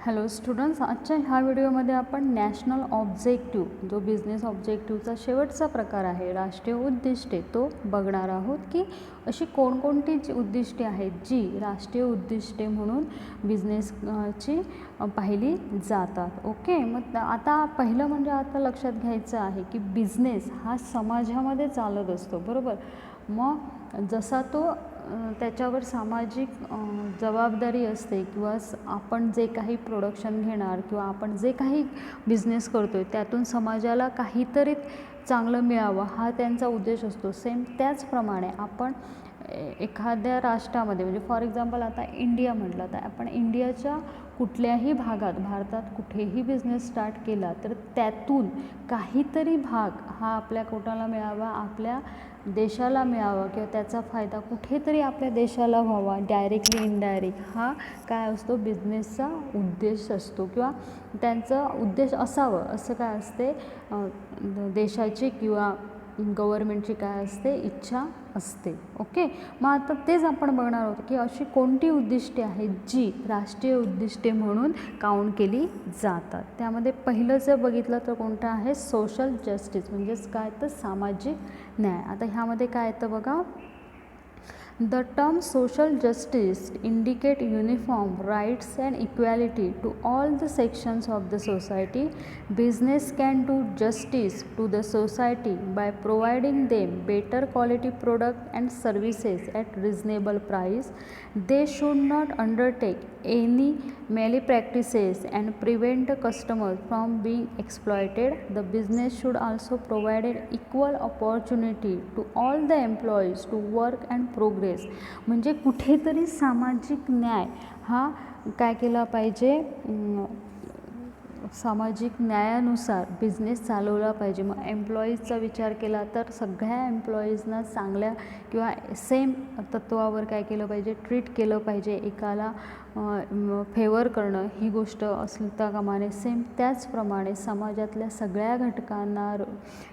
Hello students, आजच्या ह्या व्हिडिओमध्ये आपण नॅशनल ऑब्जेक्टिव्ह जो बिझनेस ऑब्जेक्टिव्हचा शेवटचा प्रकार आहे राष्ट्रीय उद्दिष्टे तो बघणार आहोत की अशी कोणकोणती जी उद्दिष्टे आहेत जी राष्ट्रीय उद्दिष्टे म्हणून बिझनेसची पाहिली जातात. ओके, मग आता पहिलं म्हणजे आता लक्षात घ्यायचं आहे की बिझनेस हा समाजामध्ये चालत असतो, बरोबर. मग जसा तो त्याच्यावर सामाजिक जबाबदारी असते किंवा आपण जे काही प्रोडक्शन घेणार किंवा आपण जे काही बिझनेस करतो आहे त्यातून समाजाला काहीतरी चांगलं मिळावं हा त्यांचा उद्देश असतो. सेम त्याचप्रमाणे आपण एखाद्या राष्ट्रामध्ये म्हणजे फॉर एक्झाम्पल आता इंडिया म्हटलं तर आपण इंडियाच्या कुठल्याही भागात भारतात कुठेही बिझनेस स्टार्ट केला तर त्यातून काहीतरी भाग हा आपल्या कोणाला मिळावा, आपल्या देशाला मिळावा किंवा त्याचा फायदा कुठेतरी आपल्या देशाला व्हावा, डायरेक्टली इनडायरेक्ट हा काय असतो बिझनेसचा उद्देश असतो किंवा त्यांचा उद्देश असावं असं काय असते देशाची किंवा गव्हर्मेंटची काय असते इच्छा असते. ओके, मग आता तेच आपण बघणार आहोत की अशी कोणती उद्दिष्टे आहेत जी राष्ट्रीय उद्दिष्टे म्हणून काउंट केली जातात. त्यामध्ये पहिलं जर बघितलं तर कोणतं आहे सोशल जस्टिस म्हणजेच काय तर सामाजिक न्याय. आता ह्यामध्ये काय येतं बघा, The term social justice indicate uniform rights and equality to all the sections of the society. Business can do justice to the society by providing them better quality product and services at reasonable price. They should not undertake any malpractices and prevent the customers from being exploited. The business should also provide an equal opportunity to all the employees to work and progress. म्हणजे कुठेतरी सामाजिक न्याय हा काय केला पाहिजे, सामाजिक न्यायानुसार business चालवला पाहिजे. मग एम्प्लॉईजचा विचार केला तर सगळ्या एम्प्लॉईजना चांगल्या किंवा सेम तत्त्वावर काय केलं पाहिजे ट्रीट केलं पाहिजे. एकाला फेवर करणं ही गोष्ट असता कामा नये. सेम त्याचप्रमाणे समाजातल्या सगळ्या घटकांना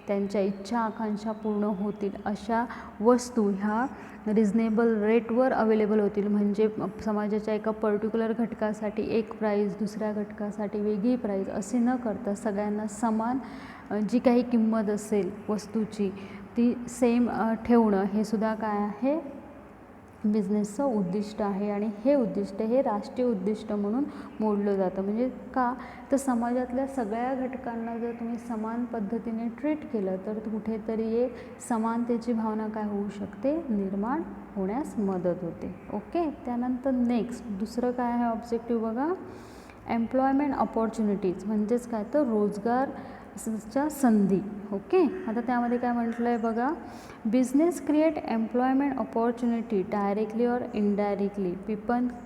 त्यांच्या इच्छा आकांक्षा पूर्ण होतील अशा वस्तू ह्या रिजनेबल रेटवर अवेलेबल होतील. म्हणजे समाजाच्या एका पर्टिक्युलर घटकासाठी एक प्राईस, दुसऱ्या घटकासाठी वेगळी प्राईस असे न करता सगळ्यांना समान जी काही किंमत असेल वस्तूची ती सेम ठेवणं हे सुद्धा काय आहे बिझनेसचं उद्दिष्ट आहे. आणि हे उद्दिष्ट हे राष्ट्रीय उद्दिष्ट म्हणून मोडलं जातं. म्हणजे का तर समाजातल्या सगळ्या घटकांना जर तुम्ही समान पद्धतीने ट्रीट केलं तर कुठेतरी एक समानतेची भावना काय होऊ शकते निर्माण होण्यास मदत होते. ओके, त्यानंतर नेक्स्ट दुसरं काय आहे ऑब्जेक्टिव्ह बघा, एम्प्लॉयमेंट ऑपॉर्च्युनिटीज म्हणजेच काय तर रोजगारच्या संधी. ओके, आता त्यामध्ये काय म्हटलं आहे बघा, business create employment opportunity directly और indirectly.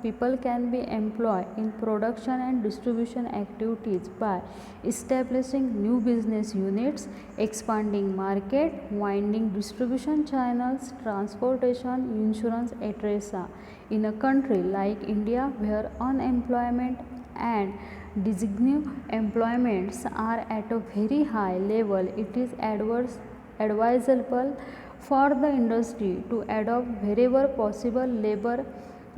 people can be employed in production and distribution activities by establishing new business units, expanding market, winding distribution channels, transportation, insurance, etc. In a country like India where unemployment and designated employments are at a very high level, it is advisable for the industry to adopt wherever possible labor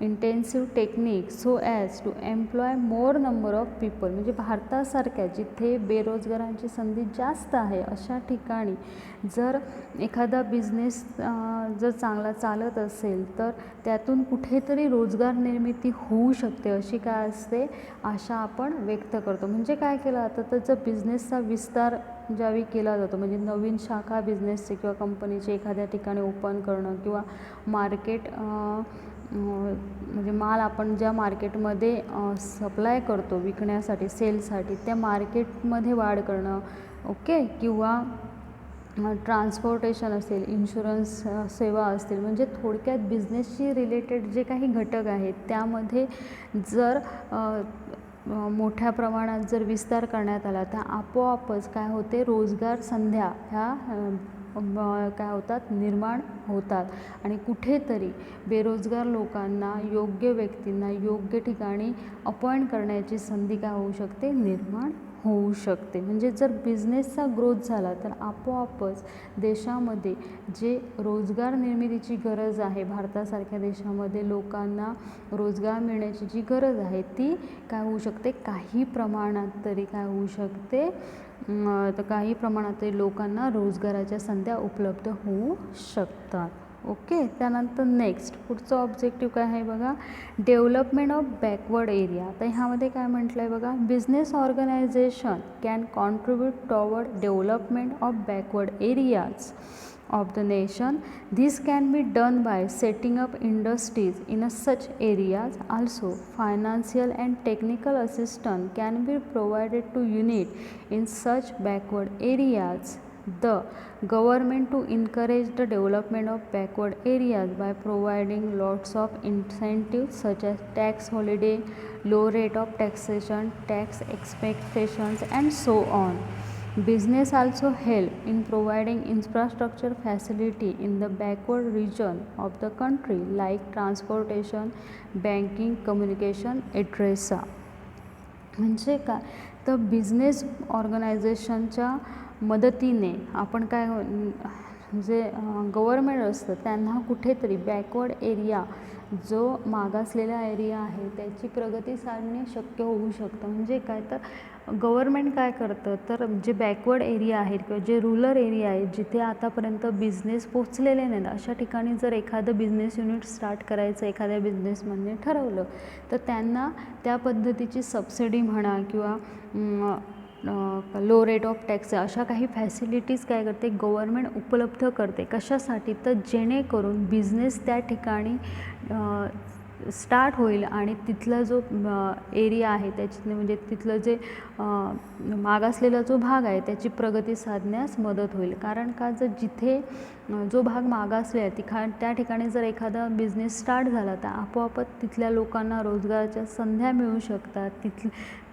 intensive technique so as to employ more number of people. म्हणजे भारतासारख्या जिथे बेरोजगारांची संधी जास्त आहे अशा ठिकाणी जर एखादा बिझनेस जर चांगला चालत असेल तर त्यातून कुठेतरी रोजगार निर्मिती होऊ शकते अशी काय असते आशा आपण व्यक्त करतो. म्हणजे काय केलं जातं तर जर बिझनेसचा विस्तार ज्यावेळी केला जातो म्हणजे नवीन शाखा बिझनेसचे किंवा कंपनीचे एखाद्या ठिकाणी ओपन करणं किंवा मार्केट म्हणजे माल आपण ज्या मार्केटमध्ये सप्लाय करतो विकण्यासाठी सेलसाठी त्या मार्केटमध्ये वाढ करणं. ओके, किंवा ट्रान्सपोर्टेशन असेल, इन्शुरन्स सेवा असतील, म्हणजे थोडक्यात बिझनेसशी रिलेटेड जे काही घटक आहेत त्यामध्ये जर मोठ्या प्रमाणात जर विस्तार करण्यात आला तर आपोआपच काय होते रोजगार संध्या ह्या काय होतात निर्माण होतात आणि कुठेतरी बेरोजगार लोकांना योग्य व्यक्तींना योग्य ठिकाणी अपॉइंट करण्याची संधी काय होऊ शकते निर्माण होऊ शकते. म्हणजे जर बिझनेसचा ग्रोथ झाला तर आपोआपच देशामध्ये जे रोजगार निर्मितीची गरज आहे, भारतासारख्या देशामध्ये लोकांना रोजगार मिळण्याची जी गरज आहे ती काय होऊ शकते, काही प्रमाणात तरी काय होऊ शकते, तर काही प्रमाणात तरी लोकांना रोजगाराच्या संध्या उपलब्ध होऊ शकतात. ओके. त्यानंतर नेक्स्ट पुढचं ऑब्जेक्टिव्ह काय आहे बघा, डेव्हलपमेंट ऑफ बॅकवर्ड एरिया. तर ह्यामध्ये काय म्हटलं आहे बघा, business organization can contribute toward development of backward areas of the nation. This can be done by setting up industries in such areas. Also, financial and technical assistance can be provided to units in such backward areas. The government to encourage the development of backward areas by providing lots of incentives such as tax holiday, low rate of taxation, tax expectations, and so on. Business also help in providing infrastructure facility in the backward region of the country like transportation, banking, communication, etc. म्हणजे काय, तर business ऑर्गनायझेशनच्या मदतीने आपण काय जे government असतं त्यांना कुठेतरी बॅकवर्ड एरिया, जो मागासलेला एरिया आहे त्याची प्रगती साधणे शक्य होऊ शकतं. म्हणजे काय, तर गव्हर्मेंट काय करतं, तर जे बॅकवर्ड एरिया आहेत किंवा जे रुरल एरिया आहेत जिथे आतापर्यंत बिझनेस पोचलेले नाहीत अशा ठिकाणी जर एखादं बिझनेस युनिट स्टार्ट करायचं एखाद्या बिझनेसमॅनने ठरवलं तर त्यांना त्या पद्धतीची सबसिडी म्हणा किंवा लो रेट ऑफ टॅक्स अशा काही फॅसिलिटीज काय करते गव्हर्मेंट उपलब्ध करते. कशासाठी, तर जेणेकरून बिझनेस त्या ठिकाणी स्टार्ट होईल आणि तिथला जो एरिया आहे त्याची म्हणजे तिथलं जे मागासलेला जो भाग आहे त्याची प्रगती साधण्यास मदत होईल. कारण का, जर जिथे जो भाग मागासले आहे त्या ठिकाणी जर एखादा बिझनेस स्टार्ट झाला तर आपोआपच तिथल्या लोकांना रोजगाराच्या संध्या मिळू शकतात.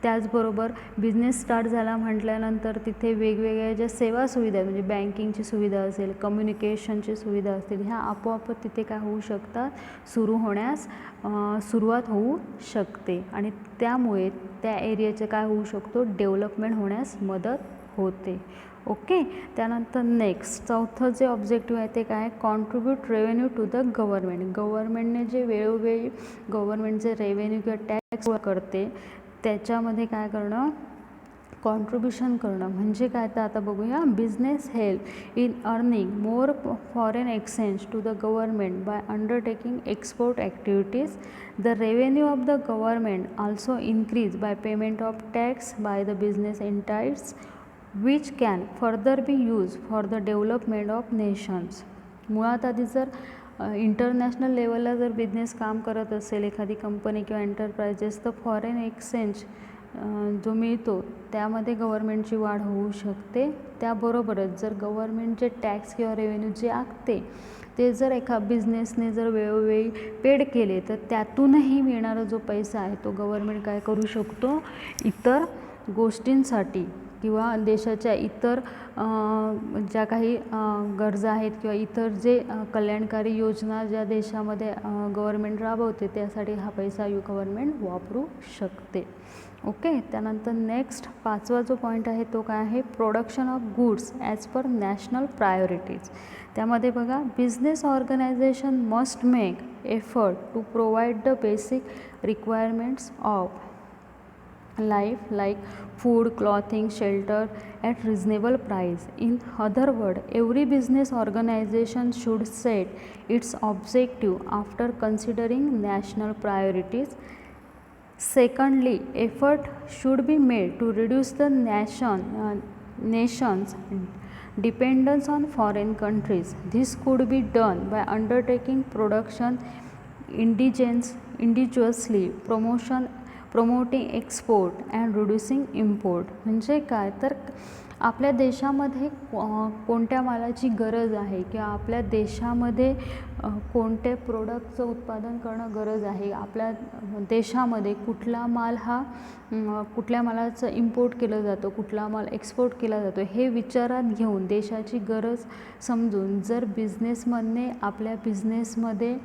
त्याचबरोबर बिझनेस स्टार्ट झाला म्हटल्यानंतर तिथे वेगवेगळ्या ज्या सेवा सुविधा आहेत म्हणजे बँकिंगची सुविधा असेल, कम्युनिकेशनची सुविधा असतील, ह्या आपोआपच तिथे काय होऊ शकतात, सुरू होण्यास सुरुवात होऊ शकते आणि त्यामुळे त्या एरियाचे काय होऊ शकतो, डेव्हलपमेंट होण्यास मदत होते. ओके. त्यानंतर नेक्स्ट चौथं जे ऑब्जेक्टिव्ह आहे ते काय, contribute revenue to the government. गव्हर्मेंटने जे वेळोवेळी गव्हर्मेंट जे रेव्हेन्यू किंवा टॅक्स करते त्याच्यामध्ये काय करणं, कॉन्ट्रीब्युशन करणं. म्हणजे काय, तर आता बघूया, business help in earning more foreign exchange to the government by undertaking export activities. The revenue of the government also increase by payment of tax by the business enterprises which can further be use for the development of nations. मुळात आधी जर international लेवलला जर business काम करत असेल एखादी company किंवा एंटरप्राइजेस तर फॉरेन एक्सचेंज जो मिळतो त्यामध्ये गव्हर्मेंटची वाढ होऊ शकते. त्याबरोबरच जर गव्हर्मेंट जे टॅक्स किंवा रेव्हेन्यू जे आखते ते जर एका बिझनेसने जर वेळोवेळी पेड केले तर त्यातूनही मिळणारा जो पैसा आहे तो गव्हर्मेंट काय करू शकतो, इतर गोष्टींसाठी किंवा देशाच्या इतर ज्या काही गरजा आहेत किंवा इतर जे कल्याणकारी योजना ज्या देशामध्ये गव्हर्मेंट राबवते त्यासाठी हा पैसा गव्हर्मेंट वापरू शकते. ओके. त्यानंतर नेक्स्ट पाचवा जो पॉईंट आहे तो काय आहे, production of goods as per national priorities. त्यामध्ये बघा, business organization must make effort to provide the basic requirements of life like food, clothing, shelter at reasonable price. In other words, every business organization should set its objective after considering national priorities. Secondly, effort should be made to reduce the nation's dependence on foreign countries. This could be done by undertaking production indigenously, promoting export and reducing import. म्हणजे काय, तर आपल्या देशामध्ये कोणत्या मालाची गरज आहे किंवा आपल्या देशामध्ये कोणत्या प्रोडक्टचं उत्पादन करणं गरज आहे, आपल्या देशामध्ये कुठला माल हा कुठल्या मालाचं इम्पोर्ट केलं जातं, कुठला माल एक्सपोर्ट केला जातो, हे विचारात घेऊन देशाची गरज समजून जर बिझनेसमनने आपल्या बिझनेसमध्ये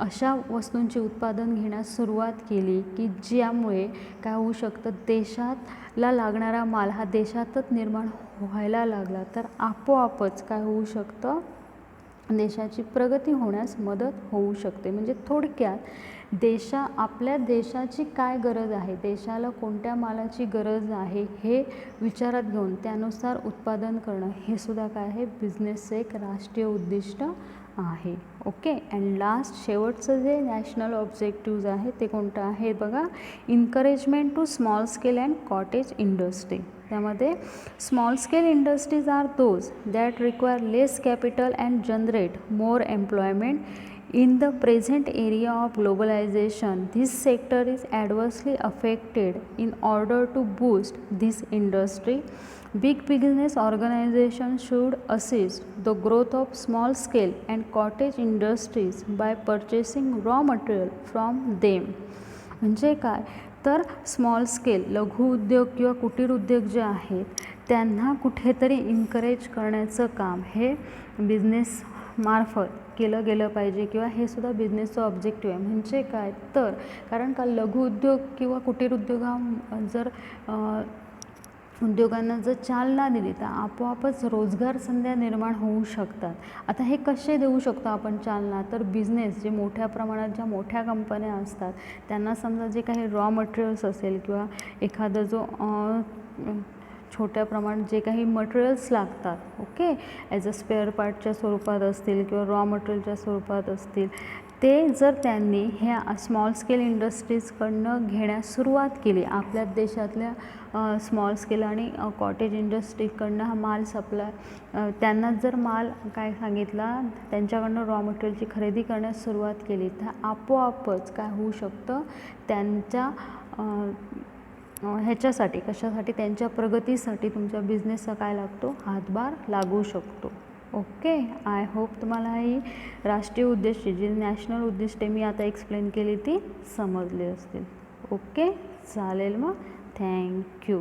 अशा वस्तूंची उत्पादन घेण्यास सुरुवात केली की ज्यामुळे काय होऊ शकतं, देशाला लागणारा माल हा देशातच निर्माण व्हायला लागला तर आपोआपच काय होऊ शकतं, देशाची प्रगती होण्यास मदत होऊ शकते. म्हणजे थोडक्यात आपल्या देशाची काय गरज आहे, देशाला कोणत्या मालाची गरज आहे हे विचारात घेऊन त्यानुसार उत्पादन करणं हे सुद्धा काय आहे, बिझनेसचं एक राष्ट्रीय उद्दिष्ट आहे. ओके. अँड लास्ट शेवटचं जे नॅशनल ऑब्जेक्टिव्ज आहे ते कोणतं आहे बघा, encouragement to small scale and cottage industry. त्यामध्ये small scale industries are those that require less capital and generate more employment. In the present area of globalization, this sector is adversely affected. In order to boost this industry, big business organizations should assist the growth of small scale and cottage industries by purchasing raw material from them. म्हणजे काय तर small scale लघु उद्योग किंवा कुटीर उद्योग जे आहेत त्यांना कुठेतरी इन्करेज करण्याचं काम हे बिझनेस मार्फत केलं गेलं पाहिजे किंवा हे सुद्धा बिझनेसचं ऑब्जेक्टिव्ह आहे. म्हणजे काय तर कारण का लघु उद्योग किंवा कुटीर जर उद्योगांना जर चालना दिली तर आपोआपच रोजगार संध्या निर्माण होऊ शकतात. आता हे कसे देऊ शकतो आपण चालना, तर बिझनेस जे मोठ्या प्रमाणात ज्या मोठ्या कंपन्या असतात त्यांना समजा जे काही रॉ मटेरियल्स असेल किंवा एखादा जो छोट्या प्रमाणात जे काही मटेरियल्स लागतात, ओके, ॲज अ स्पेअर पार्टच्या स्वरूपात असतील किंवा रॉ मटेरियलच्या स्वरूपात असतील, ते जर त्यांनी ह्या स्मॉल स्केल इंडस्ट्रीजकडनं घेण्यास सुरुवात केली, आपल्या देशातल्या स्मॉल स्केल आणि कॉटेज इंडस्ट्रीकडनं हा माल सप्लाय त्यांना जर माल काय सांगितला त्यांच्याकडनं रॉ मटेरियलची खरेदी करण्यास सुरुवात केली तर आपोआपच काय होऊ शकतं, त्यांच्या ह्याच्यासाठी कशासाठी त्यांच्या प्रगतीसाठी तुमच्या बिझनेसचा काय लागतो, हातभार लागू शकतो. ओके. आय होप तुम्हाला ही राष्ट्रीय उद्दिष्टे जी नॅशनल उद्दिष्टे मी आता एक्सप्लेन केली ती समजली असतील. ओके चालेल मग. थँक्यू.